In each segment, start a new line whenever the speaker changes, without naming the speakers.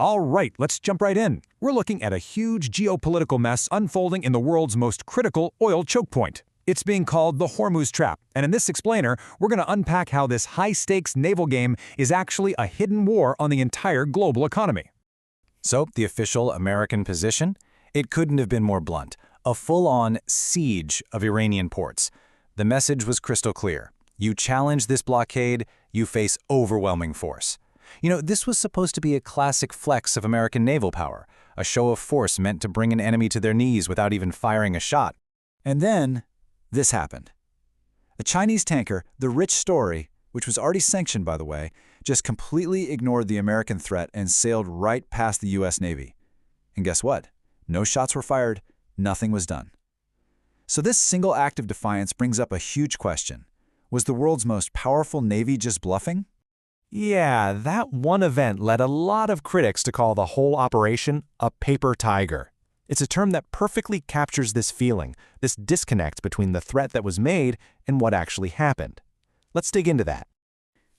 All right, let's jump right in. We're looking at a huge geopolitical mess unfolding in the world's most critical oil choke point. It's being called the Hormuz Trap, and in this explainer, we're going to unpack how this high-stakes naval game is actually a hidden war on the entire global economy.
So, the official American position? It couldn't have been more blunt. A full-on siege of Iranian ports. The message was crystal clear. You challenge this blockade, you face overwhelming force. This was supposed to be a classic flex of American naval power, a show of force meant to bring an enemy to their knees without even firing a shot. And then, this happened. A Chinese tanker, the Rich Story, which was already sanctioned by the way, just completely ignored the American threat and sailed right past the U.S. Navy. And guess what? No shots were fired, nothing was done. So this single act of defiance brings up a huge question. Was the world's most powerful navy just bluffing?
Yeah, that one event led a lot of critics to call the whole operation a paper tiger. It's a term that perfectly captures this feeling, this disconnect between the threat that was made and what actually happened. Let's dig into that.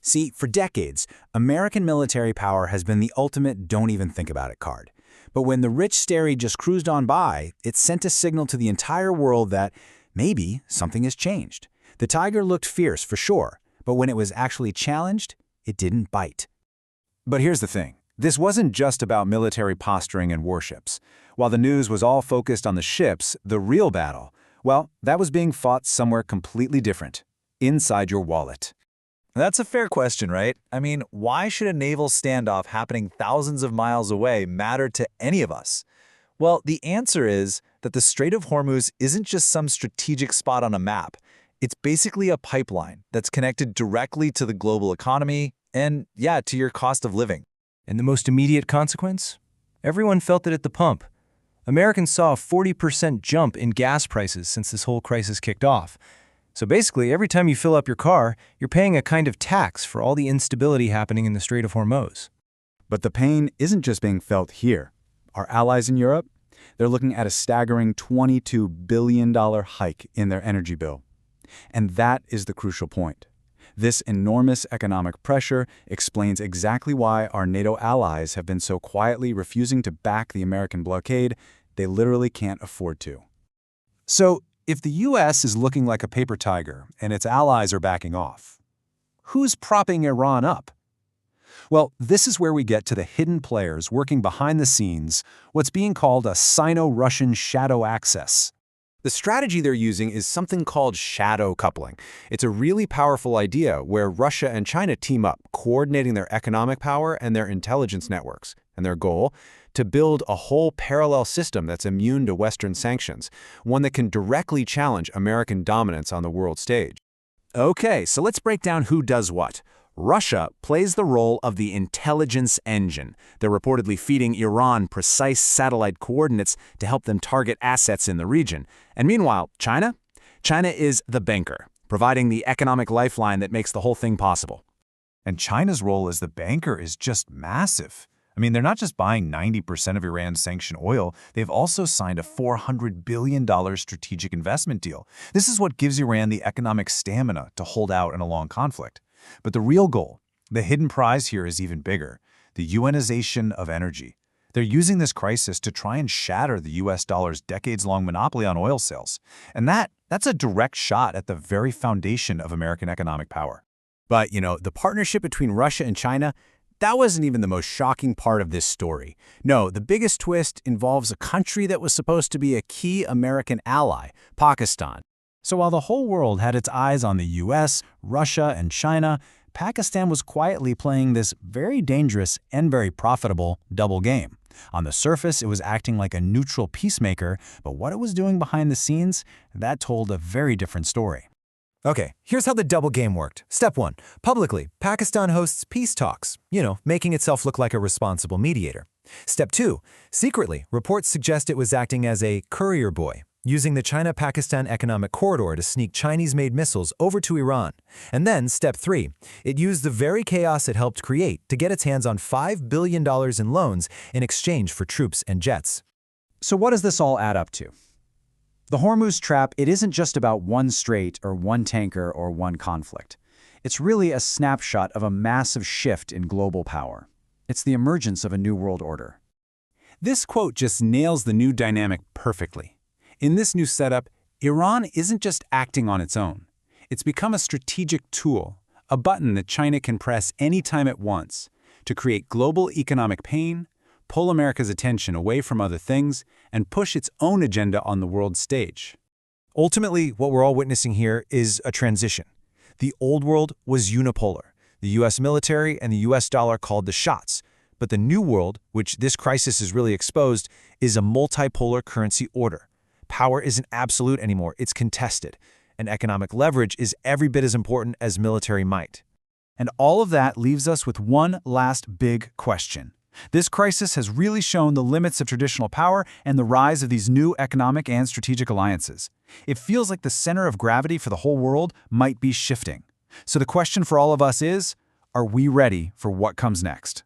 See, for decades, American military power has been the ultimate don't even think about it card. But when the Rich Story just cruised on by, it sent a signal to the entire world that maybe something has changed. The tiger looked fierce for sure, but when it was actually challenged, it didn't bite. But here's the thing. This wasn't just about military posturing and warships. While the news was all focused on the ships, the real battle, well, that was being fought somewhere completely different, inside your wallet.
That's a fair question, right? I mean, why should a naval standoff happening thousands of miles away matter to any of us? Well, the answer is that the Strait of Hormuz isn't just some strategic spot on a map. It's basically a pipeline that's connected directly to the global economy and, yeah, to your cost of living.
And the most immediate consequence? Everyone felt it at the pump. Americans saw a 40% jump in gas prices since this whole crisis kicked off. So basically, every time you fill up your car, you're paying a kind of tax for all the instability happening in the Strait of Hormuz.
But the pain isn't just being felt here. Our allies in Europe, they're looking at a staggering $22 billion hike in their energy bill. And that is the crucial point. This enormous economic pressure explains exactly why our NATO allies have been so quietly refusing to back the American blockade. They literally can't afford to.
So, if the U.S. is looking like a paper tiger and its allies are backing off, who's propping Iran up? Well, this is where we get to the hidden players working behind the scenes, what's being called a Sino-Russian shadow axis.
The strategy they're using is something called shadow coupling. It's a really powerful idea where Russia and China team up, coordinating their economic power and their intelligence networks. And their goal? To build a whole parallel system that's immune to Western sanctions, one that can directly challenge American dominance on the world stage. Okay, so let's break down who does what. Russia plays the role of the intelligence engine. They're reportedly feeding Iran precise satellite coordinates to help them target assets in the region. And meanwhile, China? China is the banker, providing the economic lifeline that makes the whole thing possible.
And China's role as the banker is just massive. I mean, they're not just buying 90% of Iran's sanctioned oil, they've also signed a $400 billion strategic investment deal. This is what gives Iran the economic stamina to hold out in a long conflict. But the real goal, the hidden prize here is even bigger, the yuanization of energy. They're using this crisis to try and shatter the US dollar's decades-long monopoly on oil sales. And that's a direct shot at the very foundation of American economic power.
But, the partnership between Russia and China, that wasn't even the most shocking part of this story. No, the biggest twist involves a country that was supposed to be a key American ally, Pakistan. So while the whole world had its eyes on the US, Russia, and China, Pakistan was quietly playing this very dangerous and very profitable double game. On the surface, it was acting like a neutral peacemaker, but what it was doing behind the scenes, that told a very different story.
Okay, here's how the double game worked. Step 1. Publicly, Pakistan hosts peace talks, making itself look like a responsible mediator. Step 2. Secretly, reports suggest it was acting as a courier boy, using the China-Pakistan economic corridor to sneak Chinese-made missiles over to Iran. And then, Step 3, it used the very chaos it helped create to get its hands on $5 billion in loans in exchange for troops and jets.
So what does this all add up to? The Hormuz Trap, it isn't just about one strait or one tanker or one conflict. It's really a snapshot of a massive shift in global power.
It's the emergence of a new world order.
This quote just nails the new dynamic perfectly. In this new setup, Iran isn't just acting on its own. It's become a strategic tool, a button that China can press anytime it wants, to create global economic pain, pull America's attention away from other things, and push its own agenda on the world stage.
Ultimately, what we're all witnessing here is a transition. The old world was unipolar. The U.S. military and the U.S. dollar called the shots. But the new world, which this crisis has really exposed, is a multipolar currency order. Power isn't absolute anymore, it's contested. And economic leverage is every bit as important as military might.
And all of that leaves us with one last big question. This crisis has really shown the limits of traditional power and the rise of these new economic and strategic alliances. It feels like the center of gravity for the whole world might be shifting. So the question for all of us is, are we ready for what comes next?